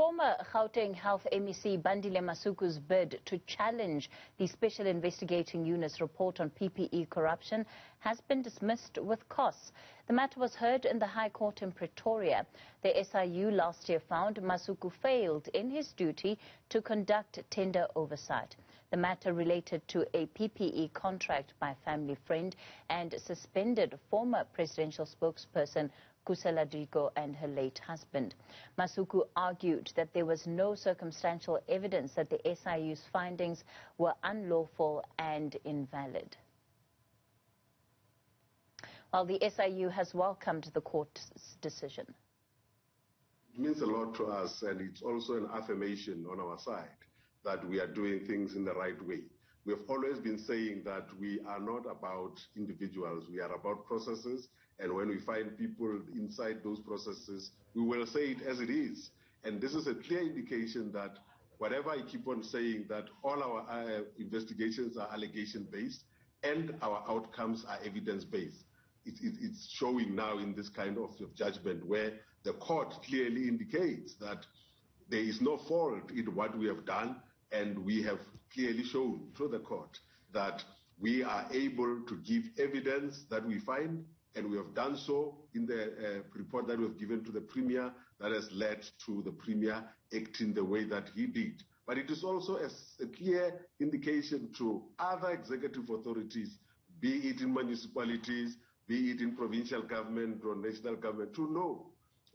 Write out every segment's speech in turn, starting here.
Former Gauteng Health MEC Bandile Masuku's bid to challenge the Special Investigating Unit's report on PPE corruption has been dismissed with costs. The matter was heard in the High Court in Pretoria. The SIU last year found Masuku failed in his duty to conduct tender oversight. The matter related to a PPE contract by a family friend and suspended former presidential spokesperson Kusela Diko and her late husband. Masuku argued that there was no circumstantial evidence that the SIU's findings were unlawful and invalid. While the SIU has welcomed the court's decision. It means a lot to us, and it's also an affirmation on our side that we are doing things in the right way. We have always been saying that we are not about individuals, we are about processes, and when we find people inside those processes, we will say it as it is. And this is a clear indication that whatever I keep on saying, that all our investigations are allegation-based and our outcomes are evidence-based. It's showing now in this kind of judgment where the court clearly indicates that there is no fault in what we have done, and we have clearly shown through the court that we are able to give evidence that we find, and we have done so in the report that we have given to the Premier that has led to the Premier acting the way that he did. But it is also a clear indication to other executive authorities, be it in municipalities, be it in provincial government or national government, to know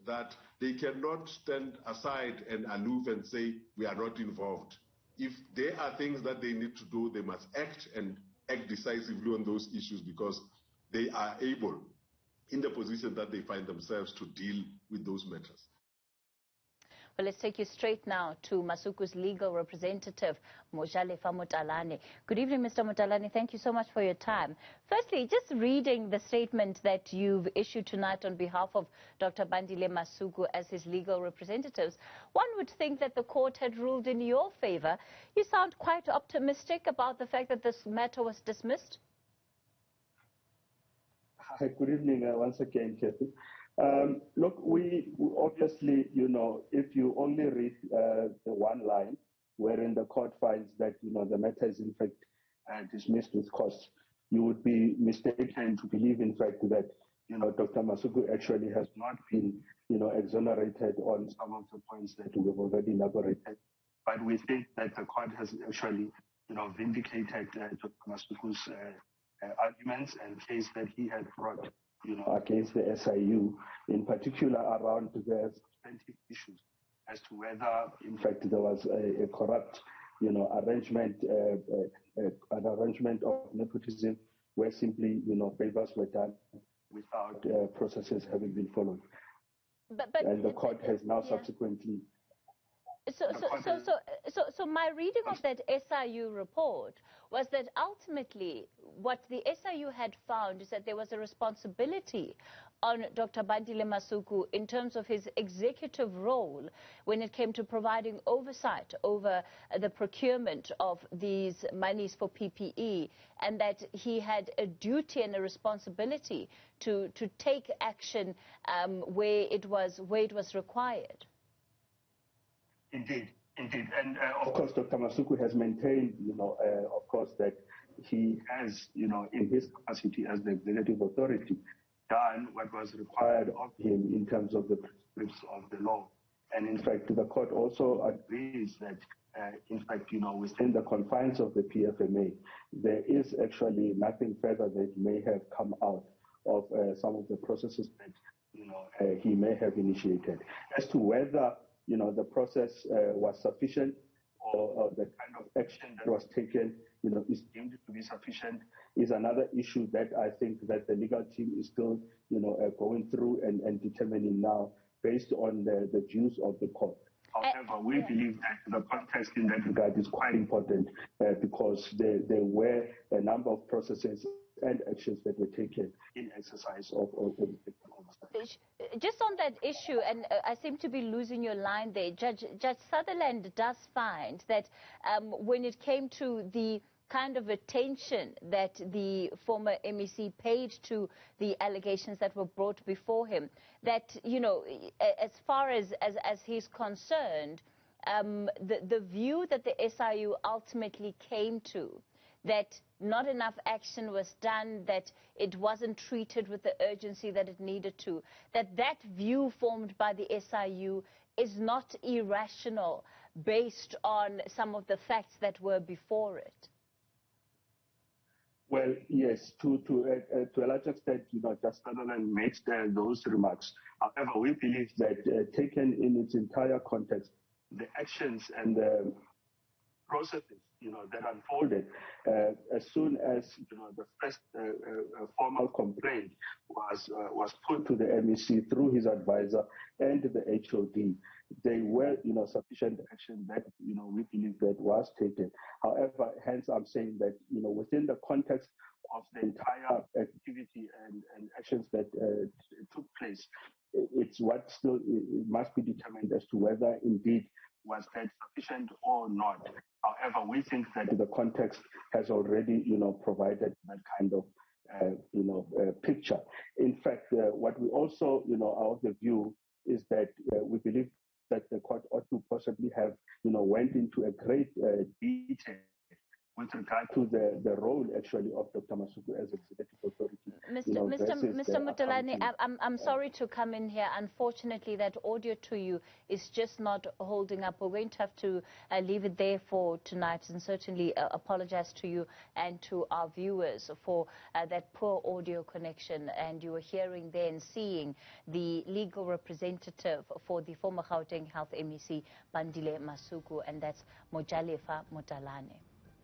that they cannot stand aside and aloof and say, we are not involved. If there are things that they need to do, they must act and act decisively on those issues because they are able, in the position that they find themselves, to deal with those matters. Well, let's take you straight now to Masuku's legal representative, Mojalefa Motalane. Good evening, Mr. Motalane. Thank you so much for your time. Firstly, just reading the statement that you've issued tonight on behalf of Dr. Bandile Masuku as his legal representatives, one would think that the court had ruled in your favor. You sound quite optimistic about the fact that this matter was dismissed. Hi, good evening once again, Kathy. Look, we obviously, if you only read the one line wherein the court finds that, the matter is in fact dismissed with costs, you would be mistaken to believe, in fact, that, Dr. Masuku actually has not been, exonerated on some of the points that we've already elaborated. But we think that the court has actually, vindicated Dr. Masuku's arguments and case that he had brought, against the SIU, in particular around the substantive issues as to whether, in fact, there was a corrupt, arrangement, an arrangement of nepotism where simply, favors were done without processes having been followed. And the court has now subsequently. So my reading of that SIU report was that ultimately what the SIU had found is that there was a responsibility on Dr. Bandile Masuku in terms of his executive role when it came to providing oversight over the procurement of these monies for PPE, and that he had a duty and a responsibility to take action where it was required. Indeed. And of course, Dr. Masuku has maintained, of course, that he has, in his capacity as the executive authority, done what was required of him in terms of the prescripts of the law. And in fact, the court also agrees that, in fact, within the confines of the PFMA, there is actually nothing further that may have come out of some of the processes that, he may have initiated. As to whether the process was sufficient or the kind of action that was taken, is deemed to be sufficient is another issue that I think that the legal team is still, going through and determining now based on the views of the court. However, we believe that the context in that regard is quite important because there were a number of processes and actions that were taken in exercise of Just on that issue, and I seem to be losing your line there, Judge Sutherland does find that when it came to the kind of attention that the former MEC paid to the allegations that were brought before him, that, you know, as far as he's concerned, the view that the SIU ultimately came to, that not enough action was done, that it wasn't treated with the urgency that it needed to, that view formed by the SIU is not irrational based on some of the facts that were before it. Well, yes, to a large extent, you know, Justice Sutherland makes those remarks. However, we believe that taken in its entire context, the actions and the processes, you know, that unfolded as soon as, you know, the first formal complaint was put to the MEC through his advisor and the HOD, they were, you know, sufficient action that, you know, we believe that was taken. However, hence I'm saying that, you know, within the context of the entire activity and actions that took place, it's what still it must be determined as to whether indeed was that sufficient or not. However, we think that the context has already, you know, provided that kind of, picture. In fact, what we also, you know, are of the view is that we believe that the court ought to possibly have, you know, went into a great detail with regard to the role actually of Dr. Masuku as executive authority. Mr. Mutalani, I'm sorry to come in here. Unfortunately, that audio to you is just not holding up. We're going to have to leave it there for tonight, and certainly apologize to you and to our viewers for that poor audio connection. And you were hearing there and seeing the legal representative for the former Gauteng Health MEC, Bandile Masuku, and that's Mojalefa Mutalani.